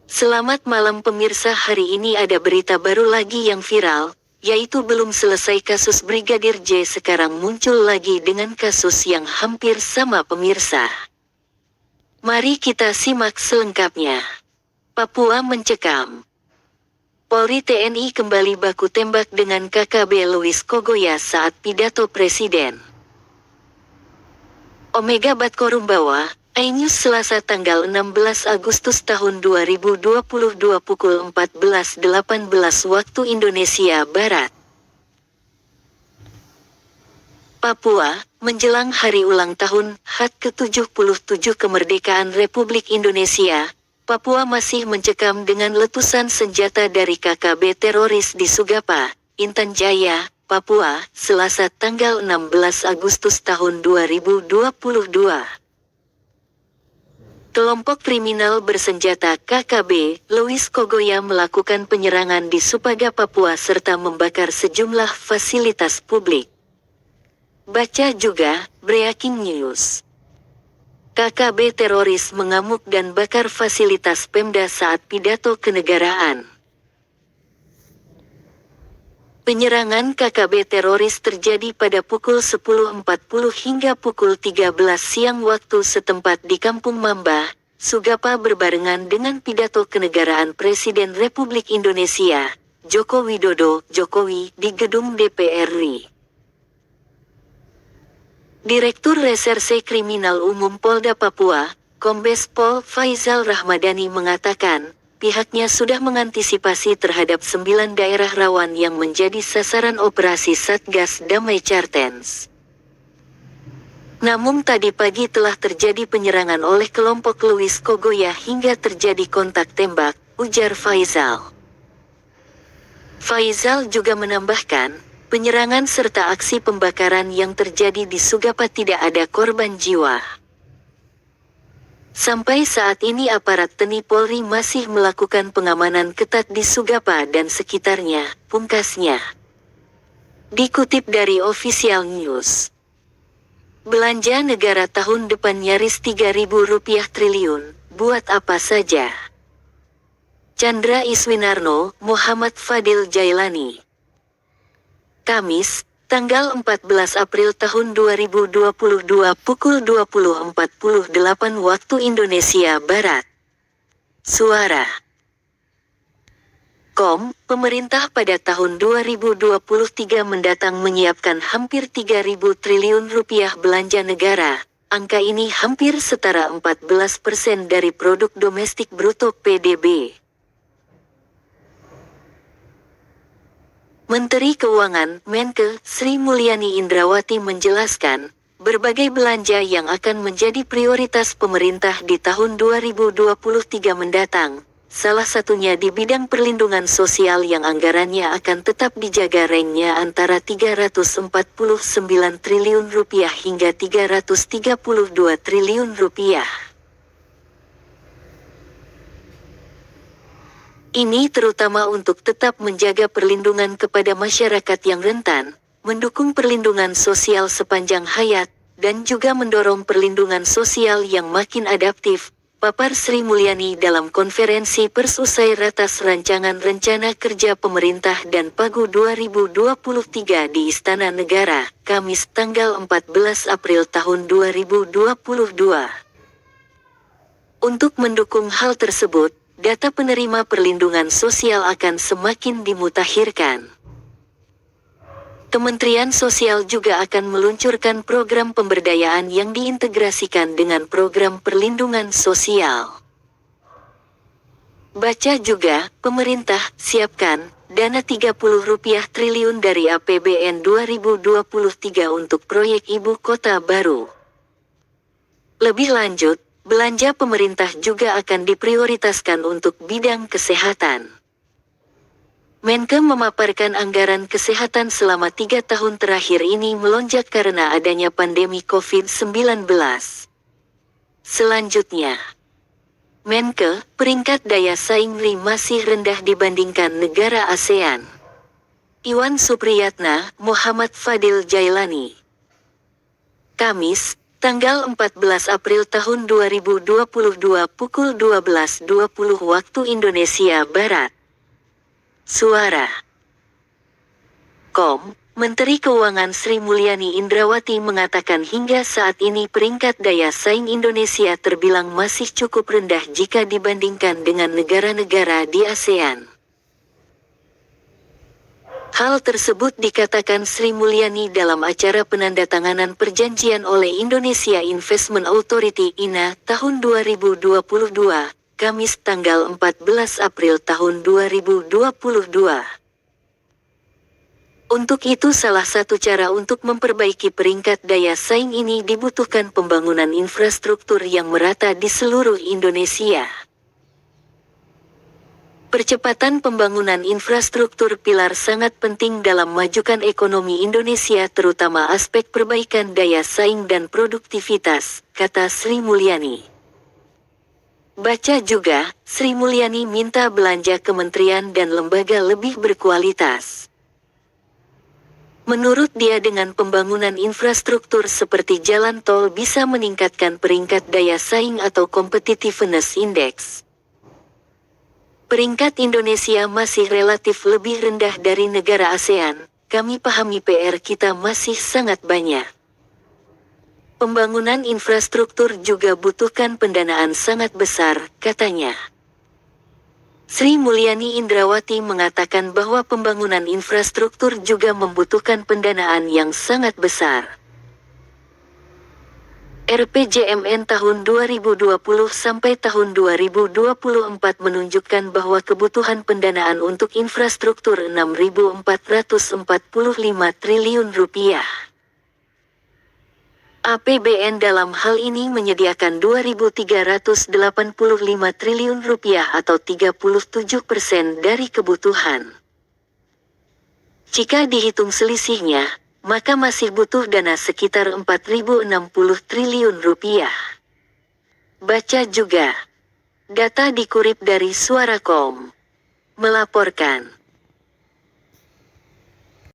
Selamat malam pemirsa, hari ini ada berita baru lagi yang viral, yaitu belum selesai kasus Brigadir J sekarang muncul lagi dengan kasus yang hampir sama pemirsa. Mari kita simak selengkapnya. Papua mencekam. Polri TNI kembali baku tembak dengan KKB Louis Kogoya saat pidato Presiden. Omega Batkorumbawa, iNews Selasa tanggal 16 Agustus tahun 2022 pukul 14.18 waktu Indonesia Barat. Papua, menjelang hari ulang tahun HUT ke-77 kemerdekaan Republik Indonesia, Papua masih mencekam dengan letusan senjata dari KKB teroris di Sugapa, Intan Jaya, Papua, Selasa tanggal 16 Agustus tahun 2022. Kelompok kriminal bersenjata KKB, Louis Kogoya melakukan penyerangan di Supaga, Papua serta membakar sejumlah fasilitas publik. Baca juga, Breaking News. KKB teroris mengamuk dan bakar fasilitas Pemda saat pidato kenegaraan. Penyerangan KKB teroris terjadi pada pukul 10.40 hingga pukul 13 siang waktu setempat di Kampung Mamba, Sugapa berbarengan dengan pidato kenegaraan Presiden Republik Indonesia, Joko Widodo, Jokowi, di gedung DPR RI. Direktur Reserse Kriminal Umum Polda Papua, Kombes Pol Faizal Rahmadani mengatakan, pihaknya sudah mengantisipasi terhadap 9 daerah rawan yang menjadi sasaran operasi Satgas Damai Cartens. Namun tadi pagi telah terjadi penyerangan oleh kelompok Louis Kogoya hingga terjadi kontak tembak, ujar Faizal. Faizal juga menambahkan, penyerangan serta aksi pembakaran yang terjadi di Sugapa tidak ada korban jiwa. Sampai saat ini aparat TNI Polri masih melakukan pengamanan ketat di Sugapa dan sekitarnya, pungkasnya. Dikutip dari Official News. Belanja negara tahun depan nyaris Rp3.000 triliun, buat apa saja? Chandra Iswinarno, Muhammad Fadil Jailani. Kamis, tanggal 14 April tahun 2022 pukul 20.48 waktu Indonesia Barat. Suara. Pemerintah pada tahun 2023 mendatang menyiapkan hampir Rp3.000 triliun belanja negara. Angka ini hampir setara 14% dari produk domestik bruto PDB. Menteri Keuangan, Menke, Sri Mulyani Indrawati menjelaskan, berbagai belanja yang akan menjadi prioritas pemerintah di tahun 2023 mendatang, salah satunya di bidang perlindungan sosial yang anggarannya akan tetap dijaga rangnya antara Rp349 triliun hingga Rp332 triliun. Ini terutama untuk tetap menjaga perlindungan kepada masyarakat yang rentan, mendukung perlindungan sosial sepanjang hayat, dan juga mendorong perlindungan sosial yang makin adaptif, papar Sri Mulyani dalam konferensi pers usai ratas rancangan rencana kerja pemerintah dan Pagu 2023 di Istana Negara, Kamis tanggal 14 April tahun 2022. Untuk mendukung hal tersebut, data penerima perlindungan sosial akan semakin dimutakhirkan. Kementerian Sosial juga akan meluncurkan program pemberdayaan yang diintegrasikan dengan program perlindungan sosial. Baca juga, pemerintah siapkan dana Rp30 triliun dari APBN 2023 untuk proyek ibu kota baru. Lebih lanjut, belanja pemerintah juga akan diprioritaskan untuk bidang kesehatan. Menke memaparkan anggaran kesehatan selama 3 tahun terakhir ini melonjak karena adanya pandemi COVID-19. Selanjutnya, Menke, peringkat daya saing RI masih rendah dibandingkan negara ASEAN. Iwan Supriyatna, Muhammad Fadil Jailani. Kamis, Tanggal 14 April tahun 2022 pukul 12.20 waktu Indonesia Barat. Suara Menteri Keuangan Sri Mulyani Indrawati mengatakan hingga saat ini peringkat daya saing Indonesia terbilang masih cukup rendah jika dibandingkan dengan negara-negara di ASEAN. Hal tersebut dikatakan Sri Mulyani dalam acara penandatanganan perjanjian oleh Indonesia Investment Authority (INA) tahun 2022, Kamis tanggal 14 April tahun 2022. Untuk itu salah satu cara untuk memperbaiki peringkat daya saing ini dibutuhkan pembangunan infrastruktur yang merata di seluruh Indonesia. Percepatan pembangunan infrastruktur pilar sangat penting dalam majukan ekonomi Indonesia terutama aspek perbaikan daya saing dan produktivitas, kata Sri Mulyani. Baca juga, Sri Mulyani minta belanja kementerian dan lembaga lebih berkualitas. Menurut dia dengan pembangunan infrastruktur seperti jalan tol bisa meningkatkan peringkat daya saing atau competitiveness index. Peringkat Indonesia masih relatif lebih rendah dari negara ASEAN, kami pahami PR kita masih sangat banyak. Pembangunan infrastruktur juga butuhkan pendanaan sangat besar, katanya. Sri Mulyani Indrawati mengatakan bahwa pembangunan infrastruktur juga membutuhkan pendanaan yang sangat besar. RPJMN tahun 2020 sampai tahun 2024 menunjukkan bahwa kebutuhan pendanaan untuk infrastruktur Rp6.445 triliun. APBN dalam hal ini menyediakan Rp2.385 triliun atau 37% dari kebutuhan. Jika dihitung selisihnya, maka masih butuh dana sekitar Rp4.060 triliun. Baca juga. Data dikurip dari Suara.com. Melaporkan.